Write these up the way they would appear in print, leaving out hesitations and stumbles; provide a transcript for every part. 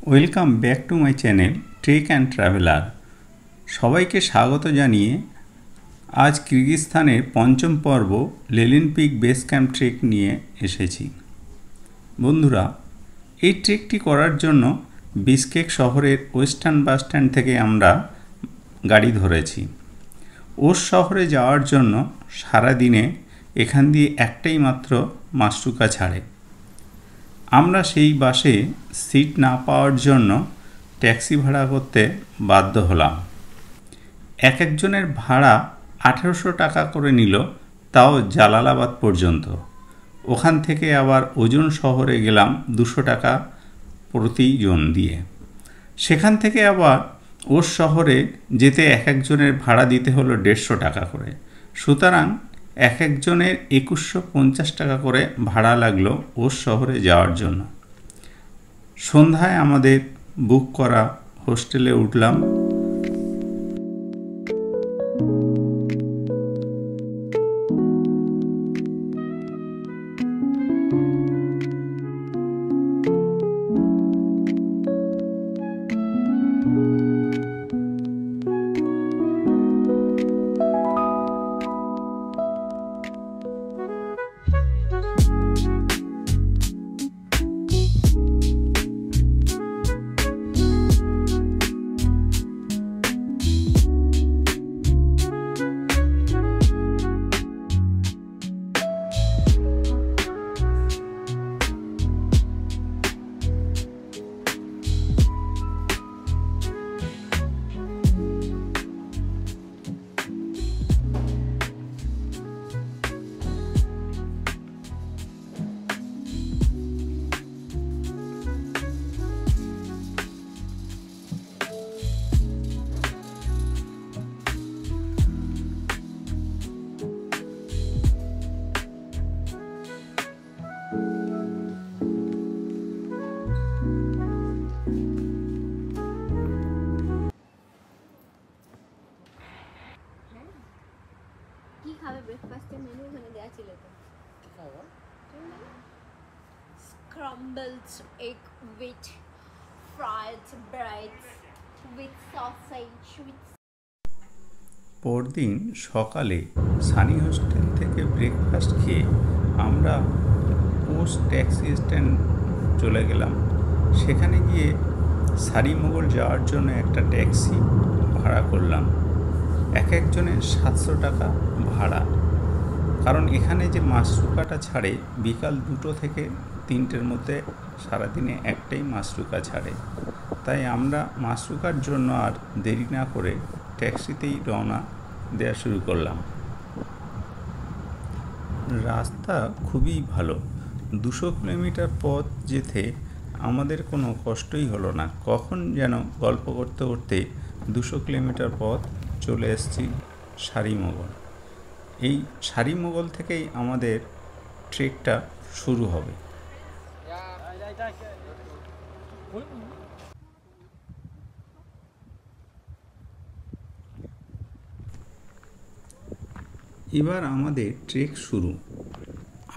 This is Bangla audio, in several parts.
Welcome back to my channel trek and traveller. সবাইকে স্বাগত জানিয়ে আজ কিরগিজস্তানের পঞ্চম পর্ব Lenin pick base camp trek নিয়ে এসেছি। বন্ধুরা, এই ট্রেকটি করার জন্য বিশকেক শহরের ওয়েস্টার্ন বাস স্ট্যান্ড থেকে আমরা গাড়ি ধরেছি। ওস শহরে যাওয়ার জন্য সারাদিনে এখান দিয়ে একটাই মাত্র মাশরুকা ছাড়ে। আমরা সেই বাসে সিট না পাওয়ার জন্য ট্যাক্সি ভাড়া করতে বাধ্য হলাম। এক একজনের ভাড়া 1800 টাকা করে নিল, তাও জালালাবাদ পর্যন্ত। ওখান থেকে আবার ওজন শহরে গেলাম 200 টাকা প্রতিজন দিয়ে। সেখান থেকে আবার ওস শহরে যেতে এক একজনের ভাড়া দিতে হলো 150 টাকা করে। সুতরাং এক একজনের 2150 টাকা করে ভাড়া লাগলো ওস শহরে যাওয়ার জন্য। সন্ধ্যায় আমাদের বুক করা হোস্টেলে উঠলাম। ব্রেকফাস্টের মেনু ওখানে দেওয়া ছিল তো। Scrambled egg with fried bread with sausage with। পরদিন সকালে সানি হোস্টেল থেকে ব্রেকফাস্ট খেয়ে আমরা পোস্ট ট্যাক্সি স্ট্যান্ড চলে গেলাম। সেখানে গিয়ে সারিমোগল যাওয়ার জন্য একটা ট্যাক্সি ভাড়া করলাম। এক একজনের 700 টাকা ভাড়া। কারণ এখানে যে মাশরুকাটা ছাড়ে বিকাল 2টো থেকে 3টের মধ্যে সারাদিনে একটাই মাশরুকা ছাড়ে, তাই আমরা মাশরুকার জন্য আর দেরি না করে ট্যাক্সিতেই রওনা দেওয়া শুরু করলাম। রাস্তা খুবই ভালো। 200 কিলোমিটার পথ যেতে আমাদের কোনো কষ্টই হলো না। কখন যেন গল্প করতে করতে 200 কিলোমিটার পথ চলে এসেছি সারিমোগল। এই সারিমোগল থেকেই আমাদের ট্রেকটা শুরু হবে। এবার আমাদের ট্রেক শুরু।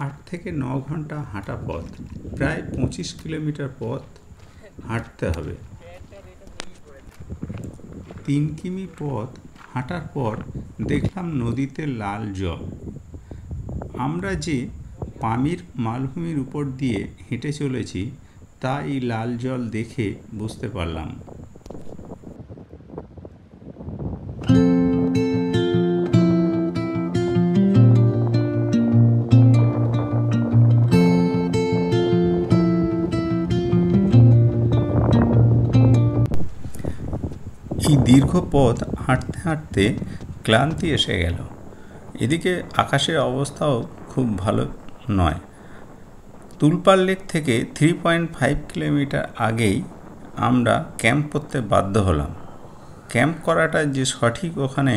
8 থেকে 9 ঘন্টা হাঁটা পথ, প্রায় 25 কিলোমিটার পথ হাঁটতে হবে। 3 কিমি পথ হাঁটার পর দেখলাম নদীতে লাল জল। আমরা যে পামির মালভূমির উপর দিয়ে হেঁটে চলেছি তা এই লাল জল দেখে বুঝতে পারলাম। এই দীর্ঘ পথ হাঁটতে হাঁটতে ক্লান্তি এসে গেল। এদিকে আকাশের অবস্থাও খুব ভালো নয়। তুলপার লেক থেকে 3.5 কিলোমিটার আগেই আমরা ক্যাম্প করতে বাধ্য হলাম। ক্যাম্প করাটা যে সঠিক ওখানে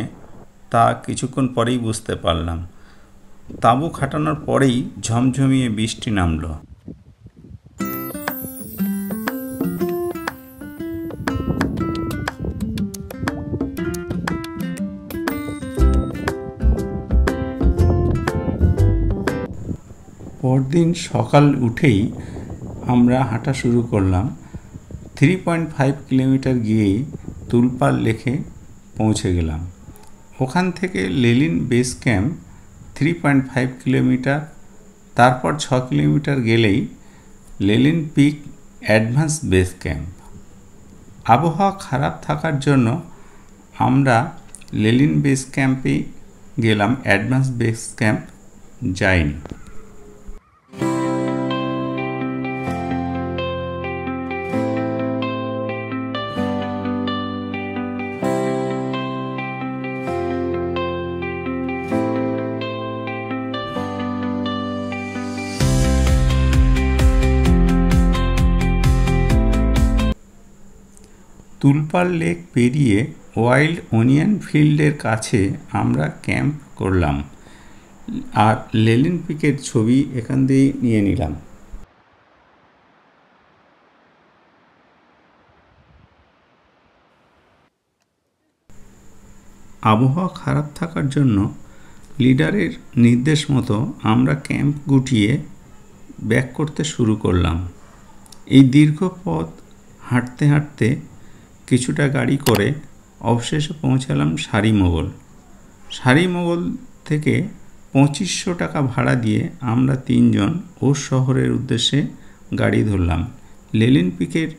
তা কিছুক্ষণ পরেই বুঝতে পারলাম। তাঁবু খাটানোর পরেই ঝমঝমিয়ে বৃষ্টি নামলো। পরদিন সকাল উঠেই আমরা হাঁটা শুরু করলাম। 3.5 কিলোমিটার গিয়েই তুলপাল লেকে পৌঁছে গেলাম। ওখান থেকে লেলিন বেস ক্যাম্প 3.5 কিলোমিটার, তারপর 6 কিলোমিটার গেলেই Lenin pick advance base camp. আবহাওয়া খারাপ থাকার জন্য আমরা লেলিন বেস ক্যাম্পে গেলাম, অ্যাডভান্স বেস ক্যাম্প যাইনি। তুলপাল লেক পেরিয়ে ওয়াইল্ড অনিয়ন ফিল্ডের কাছে আমরা ক্যাম্প করলাম, আর লেলিন পিকের ছবি এখান দিয়ে নিয়ে নিলাম। আবহাওয়া খারাপ থাকার জন্য লিডারের নির্দেশ মতো আমরা ক্যাম্প গুটিয়ে ব্যাক করতে শুরু করলাম। এই দীর্ঘ পথ হাঁটতে হাঁটতে কিছুটা গাড়ি করে অবশেষে পৌঁছালাম সারিমোগল। সারিমোগল থেকে 2500 টাকা ভাড়া দিয়ে আমরা 3 জন ওর শহরের উদ্দেশ্যে গাড়ি ধরলাম। লেলিন পিকের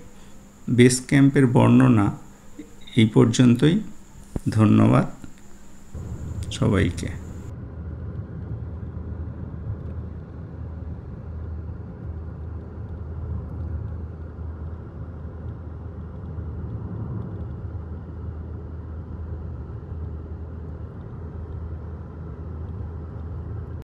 বেস ক্যাম্পের বর্ণনা এই পর্যন্তই। ধন্যবাদ সবাইকে।